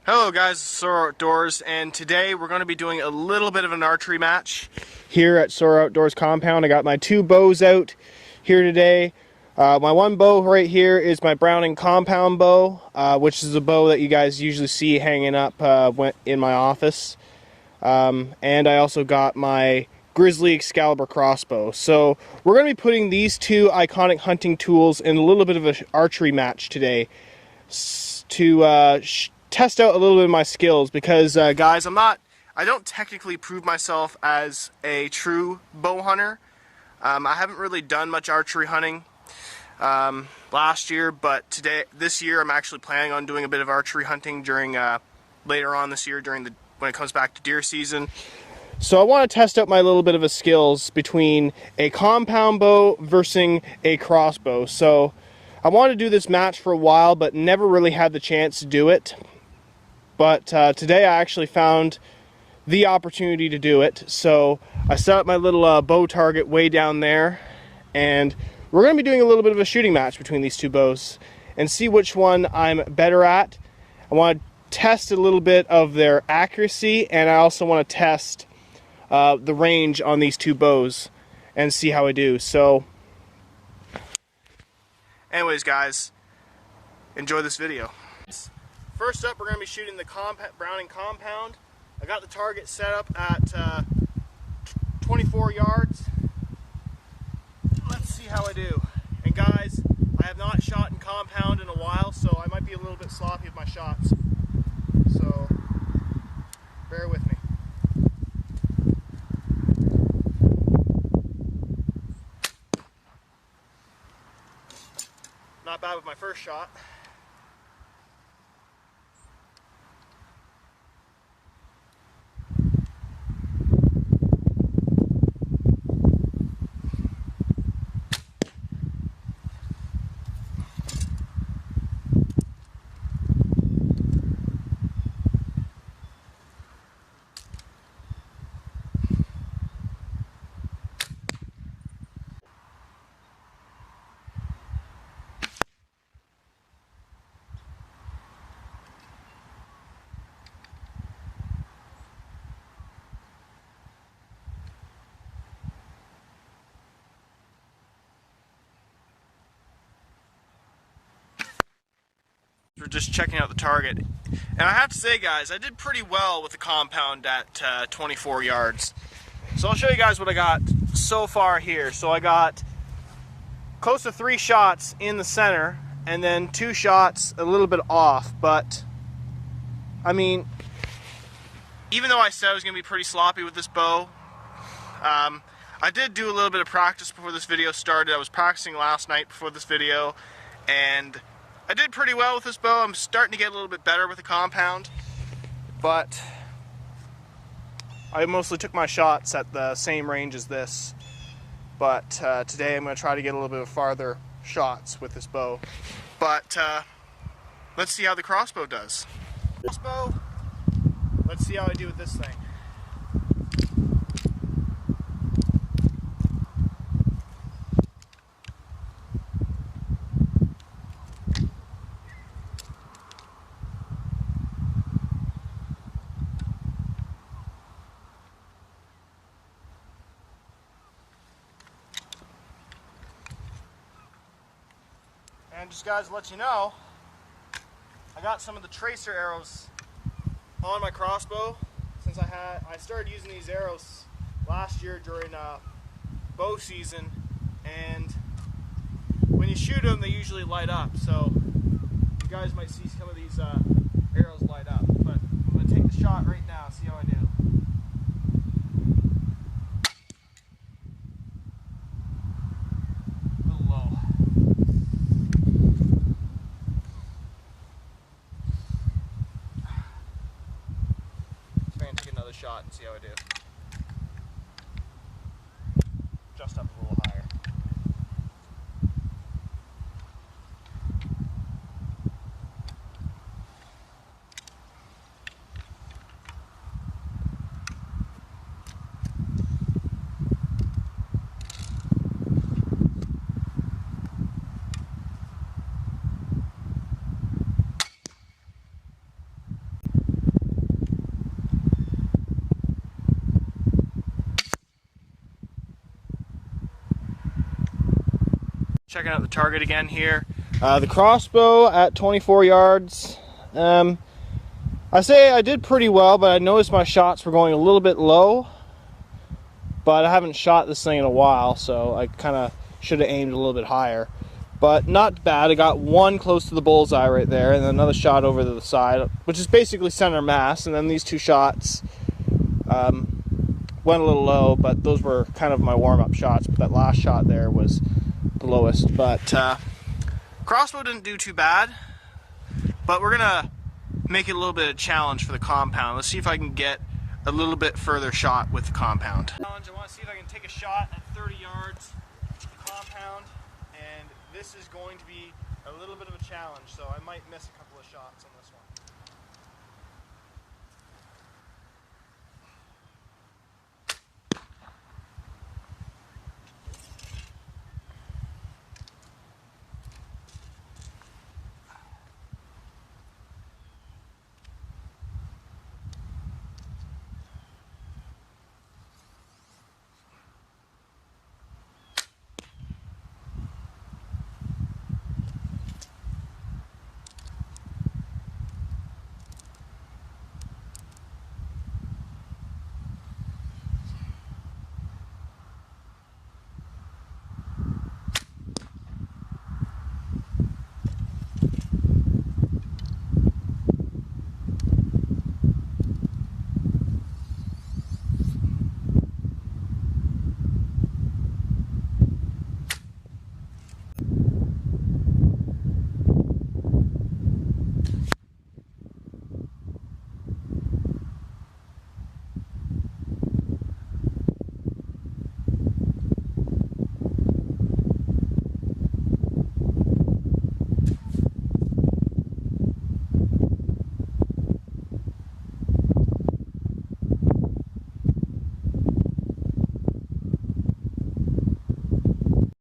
Hello guys, it's Soro Outdoors, and today we're going to be doing a little bit of an archery match here at Soro Outdoors compound. I got my two bows out here today. My one bow right here is my Browning compound bow, which is a bow that you guys usually see hanging up in my office. And I also got my Grizzly Excalibur crossbow. So we're going to be putting these two iconic hunting tools in a little bit of an archery match today to test out a little bit of my skills, because guys, I don't technically prove myself as a true bow hunter. I haven't really done much archery hunting last year, but this year I'm actually planning on doing a bit of archery hunting during later on this year when it comes back to deer season. So I want to test out my little bit of a skills between a compound bow versus a crossbow. So I wanted to do this match for a while, but never really had the chance to do it. But today I actually found the opportunity to do it. So I set up my little bow target way down there, and we're going to be doing a little bit of a shooting match between these two bows and see which one I'm better at. I want to test a little bit of their accuracy, and I also want to test the range on these two bows and see how I do. So anyways guys, enjoy this video. First up, we're going to be shooting the Browning compound. I got the target set up at 24 yards. Let's see how I do. And guys, I have not shot in compound in a while, so I might be a little bit sloppy with my shots. So bear with me. Not bad with my first shot. We're just checking out the target, and I have to say guys, I did pretty well with the compound at 24 yards. So I'll show you guys what I got so far here. So I got close to 3 shots in the center, and then 2 shots a little bit off. But I mean, even though I said I was going to be pretty sloppy with this bow, I did do a little bit of practice before this video started. I was practicing last night before this video, and I did pretty well with this bow. I'm starting to get a little bit better with the compound, but I mostly took my shots at the same range as this. But today I'm going to try to get a little bit of farther shots with this bow. But let's see how the crossbow does. Crossbow, let's see how I do with this thing. And just guys, to let you know, I got some of the tracer arrows on my crossbow since I started using these arrows last year during bow season, and when you shoot them they usually light up, so you guys might see some of these arrows light up. But I'm going to take the shot right now and see how I do. Shot and see how I do. Just up a little higher. Checking out the target again here. The crossbow at 24 yards. I say I did pretty well, but I noticed my shots were going a little bit low. But I haven't shot this thing in a while, so I kind of should have aimed a little bit higher. But not bad. I got one close to the bullseye right there, and then another shot over to the side, which is basically center mass. And then these two shots went a little low, but those were kind of my warm-up shots. But that last shot there was the lowest. But crossbow didn't do too bad. But we're gonna make it a little bit of a challenge for the compound. Let's see if I can get a little bit further shot with the compound. I want to see if I can take a shot at 30 yards with the compound, and this is going to be a little bit of a challenge, so I might miss a couple of shots on this one.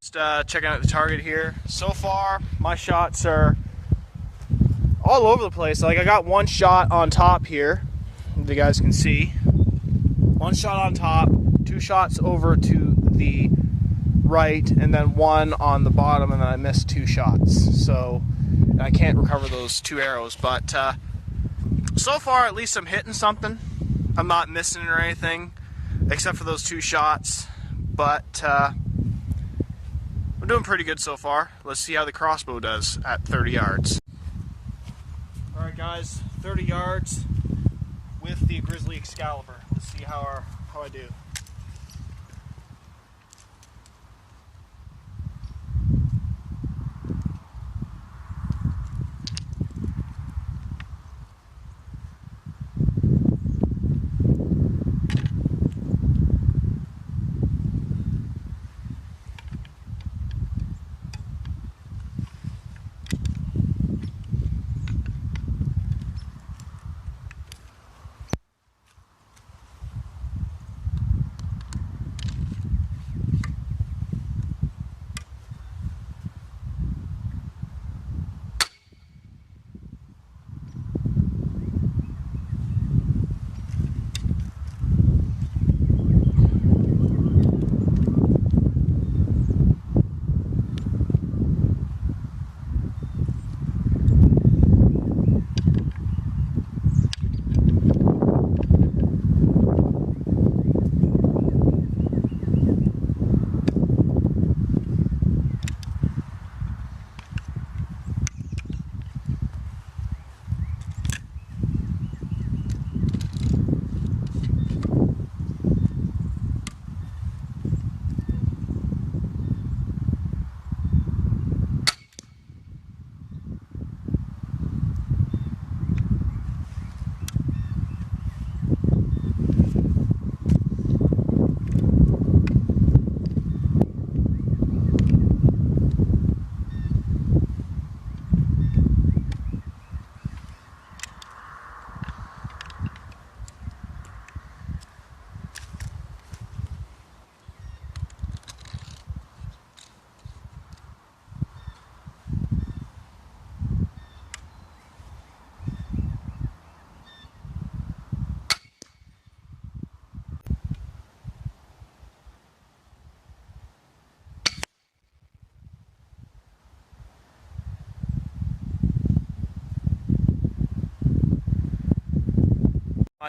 Just checking out the target here. So far, my shots are all over the place. Like, I got one shot on top here, if you guys can see. One shot on top, two shots over to the right, and then one on the bottom, and then I missed two shots. So I can't recover those two arrows, but so far at least I'm hitting something. I'm not missing it or anything, except for those two shots, but I'm doing pretty good so far. Let's see how the crossbow does at 30 yards. Alright guys, 30 yards with the Grizzly Excalibur. Let's see how I do.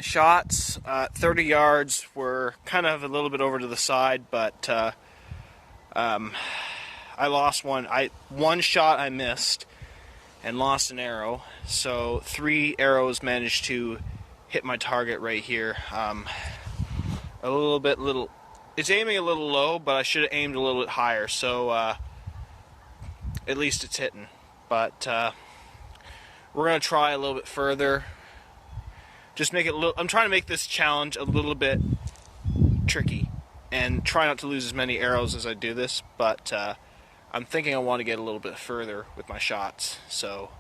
my shots. 30 yards were kind of a little bit over to the side, but I lost one. One shot I missed and lost an arrow. So 3 arrows managed to hit my target right here. It's aiming a little low, but I should have aimed a little bit higher. So at least it's hitting. But we're gonna try a little bit further. Just make it I'm trying to make this challenge a little bit tricky and try not to lose as many arrows as I do this, but I'm thinking I want to get a little bit further with my shots, so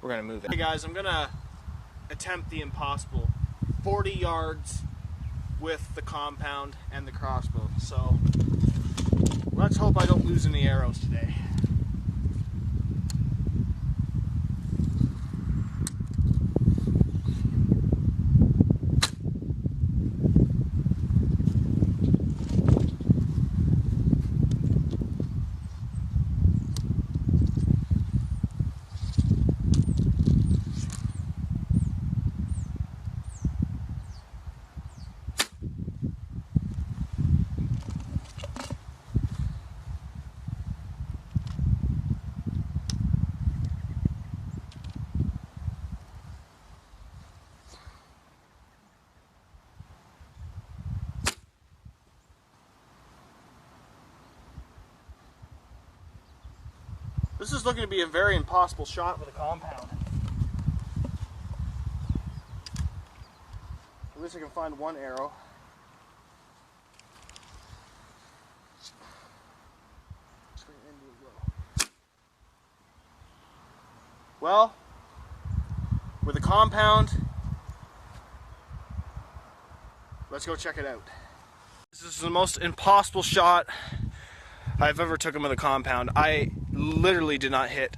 we're gonna move it. Hey guys, I'm gonna attempt the impossible. 40 yards with the compound and the crossbow, so let's hope I don't lose any arrows today. This is looking to be a very impossible shot with a compound. At least I can find one arrow. Well, with a compound, let's go check it out. This is the most impossible shot I've ever taken with a compound. I literally did not hit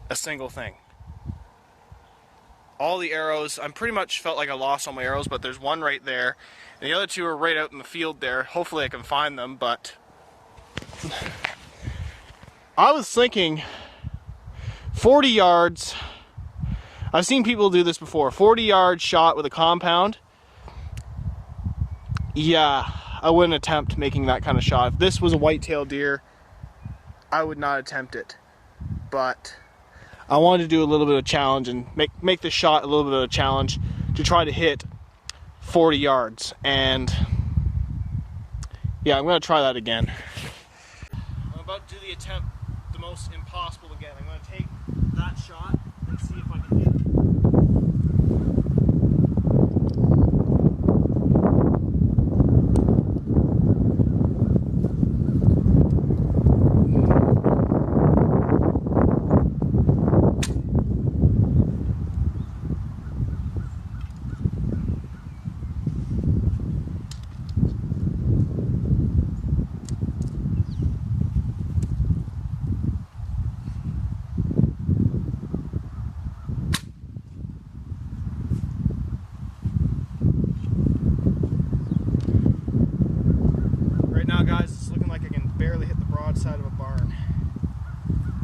a single thing. All the arrows, I pretty much felt like I lost all my arrows, but there's one right there, and the other 2 are right out in the field there. Hopefully I can find them, but I was thinking 40 yards. I've seen people do this before. 40-yard shot with a compound. Yeah, I wouldn't attempt making that kind of shot. If this was a white-tailed deer, I would not attempt it. But I wanted to do a little bit of a challenge and make this shot a little bit of a challenge to try to hit 40 yards. And yeah, I'm going to try that again. I'm about to do the attempt, the most impossible again. I'm going to take that shot and see if I can hit it. Now guys, it's looking like I can barely hit the broadside of a barn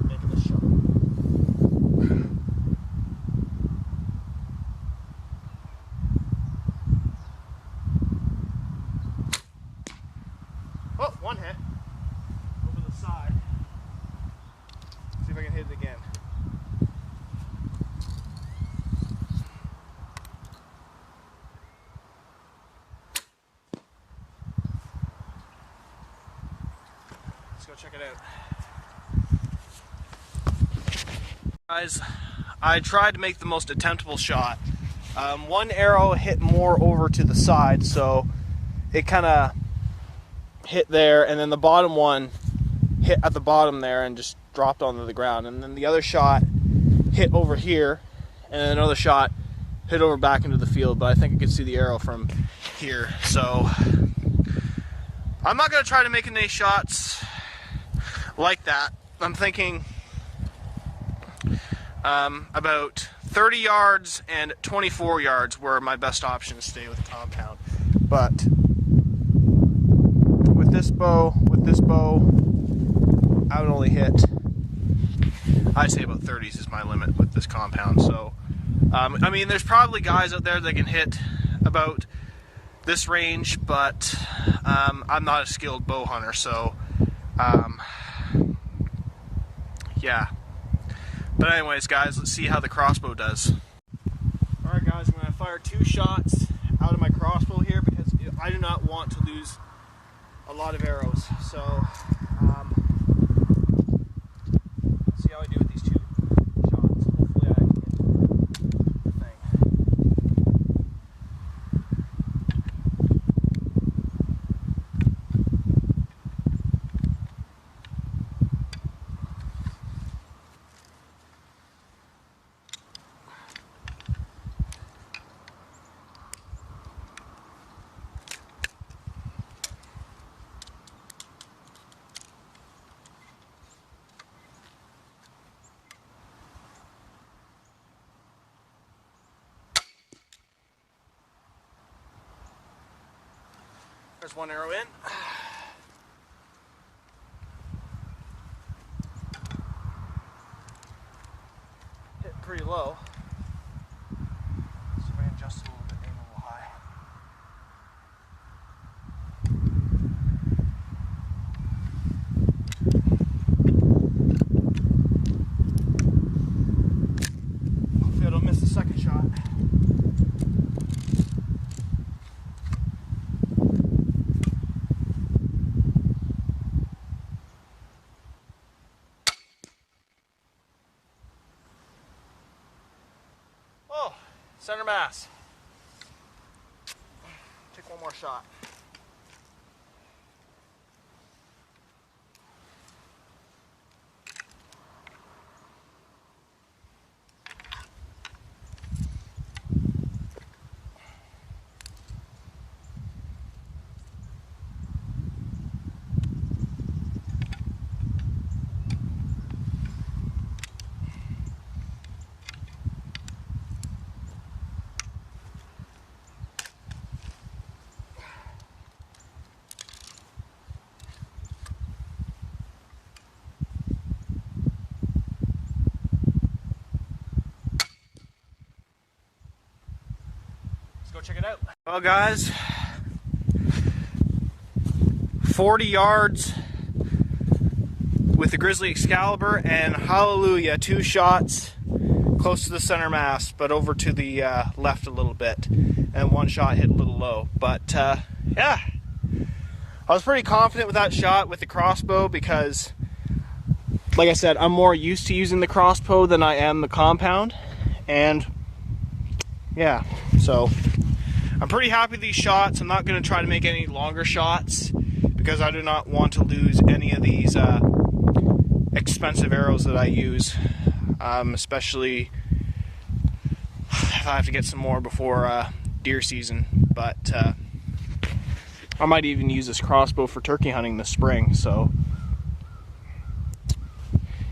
making this shot. Oh, one hit over the side. See if I can hit it again. Let's go check it out. Guys, I tried to make the most attemptable shot. One arrow hit more over to the side, so it kind of hit there, and then the bottom one hit at the bottom there and just dropped onto the ground. And then the other shot hit over here, and then another shot hit over back into the field, but I think I could see the arrow from here. So I'm not going to try to make any shots like that. I'm thinking about 30 yards and 24 yards were my best options to stay with the compound. But with this bow, I would only hit, I'd say about 30s is my limit with this compound. So I mean, there's probably guys out there that can hit about this range, but I'm not a skilled bow hunter, so yeah. But anyways, guys, let's see how the crossbow does. Alright guys, I'm going to fire 2 shots out of my crossbow here because I do not want to lose a lot of arrows. So, let's see how I do with these 2 shots. Hopefully I can hit the thing. There's 1 arrow in. Hit pretty low. See if I can adjust it a little bit, aim a little high. Hopefully I don't miss the second shot. Center mass. Take 1 more shot. Go check it out. Well guys, 40 yards with the Grizzly Excalibur, and hallelujah, 2 shots close to the center mass, but over to the left a little bit, and 1 shot hit a little low. But yeah, I was pretty confident with that shot with the crossbow because, like I said, I'm more used to using the crossbow than I am the compound, and yeah, so I'm pretty happy with these shots. I'm not going to try to make any longer shots because I do not want to lose any of these expensive arrows that I use, especially if I have to get some more before deer season. But I might even use this crossbow for turkey hunting this spring. So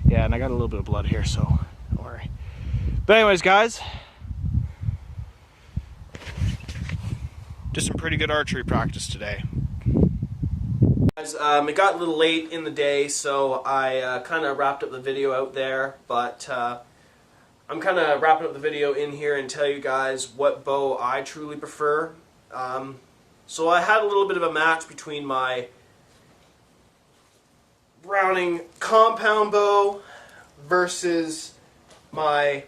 yeah, and I got a little bit of blood here, so don't worry. But anyways, guys, just some pretty good archery practice today. Guys, it got a little late in the day, so I kind of wrapped up the video out there, but I'm kind of wrapping up the video in here and tell you guys what bow I truly prefer. So I had a little bit of a match between my Browning compound bow versus my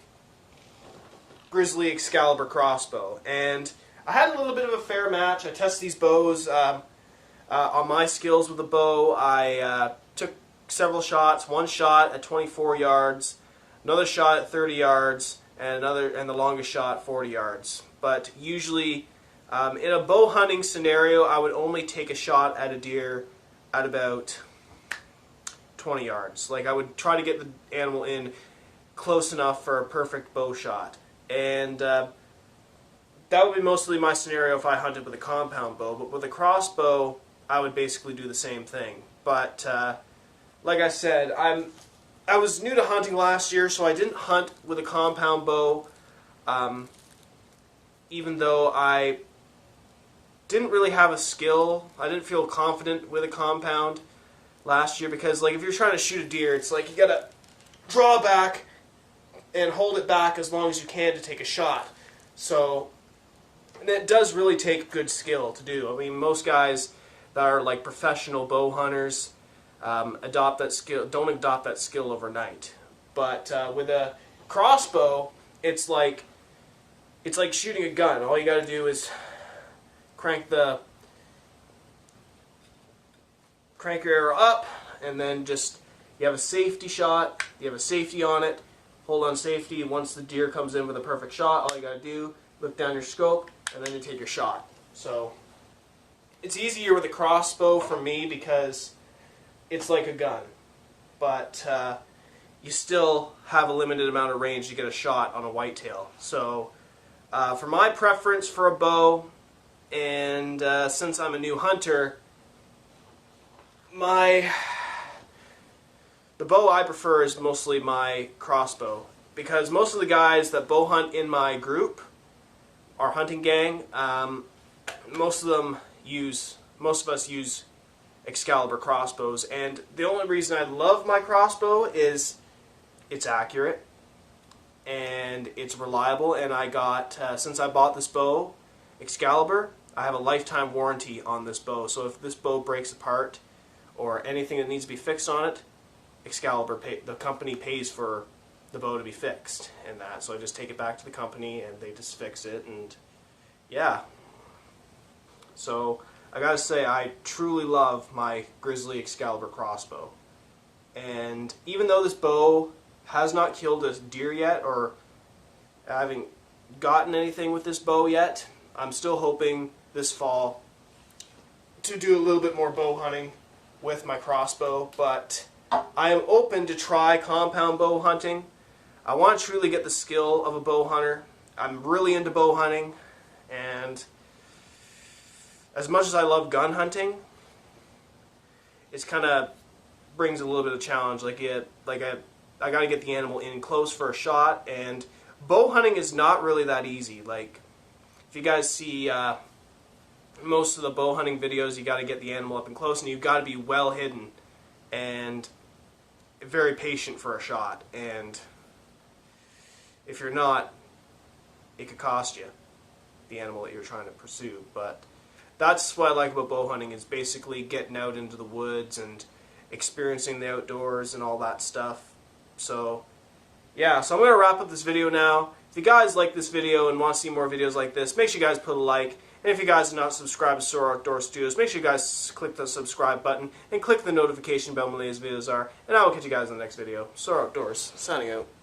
Grizzly Excalibur crossbow, and I had a little bit of a fair match. I tested these bows on my skills with the bow. I took several shots. 1 shot at 24 yards, another shot at 30 yards, and the longest shot 40 yards. But usually, in a bow hunting scenario, I would only take a shot at a deer at about 20 yards. Like, I would try to get the animal in close enough for a perfect bow shot, and that would be mostly my scenario if I hunted with a compound bow. But with a crossbow, I would basically do the same thing. But like I said, I was new to hunting last year, so I didn't hunt with a compound bow, even though I didn't really have a skill. I didn't feel confident with a compound last year because, like, if you're trying to shoot a deer, it's like you gotta draw back and hold it back as long as you can to take a shot. So, and it does really take good skill to do. I mean, most guys that are like professional bow hunters don't adopt that skill overnight. But with a crossbow, it's like shooting a gun. All you got to do is crank your arrow up, and then just you have a safety shot. You have a safety on it. Hold on safety. Once the deer comes in with a perfect shot, all you got to do, look down your scope, and then you take your shot. So it's easier with a crossbow for me because it's like a gun, but you still have a limited amount of range to get a shot on a whitetail. So for my preference for a bow, and since I'm a new hunter, the bow I prefer is mostly my crossbow, because most of the guys that bow hunt in my group, our hunting gang, most of us use Excalibur crossbows, and the only reason I love my crossbow is it's accurate and it's reliable. And I got since I bought this bow, Excalibur, I have a lifetime warranty on this bow. So if this bow breaks apart or anything that needs to be fixed on it, Excalibur, the company pays for the bow to be fixed and that. So I just take it back to the company and they just fix it, and yeah. So I gotta say, I truly love my Grizzly Excalibur crossbow. And even though this bow has not killed a deer yet, or I haven't gotten anything with this bow yet, I'm still hoping this fall to do a little bit more bow hunting with my crossbow. But I am open to try compound bow hunting. I want to truly get the skill of a bow hunter. I'm really into bow hunting, and as much as I love gun hunting, it's kind of brings a little bit of challenge. I got to get the animal in close for a shot, and bow hunting is not really that easy. Like, if you guys see most of the bow hunting videos, you got to get the animal up and close, and you've got to be well hidden and very patient for a shot. And if you're not, it could cost you the animal that you're trying to pursue. But that's what I like about bow hunting, is basically getting out into the woods and experiencing the outdoors and all that stuff. So yeah, so I'm going to wrap up this video now. If you guys like this video and want to see more videos like this, make sure you guys put a like. And if you guys are not subscribed to Sora Outdoor Studios, make sure you guys click the subscribe button and click the notification bell when these videos are. And I will catch you guys in the next video. Sora Outdoors, signing out.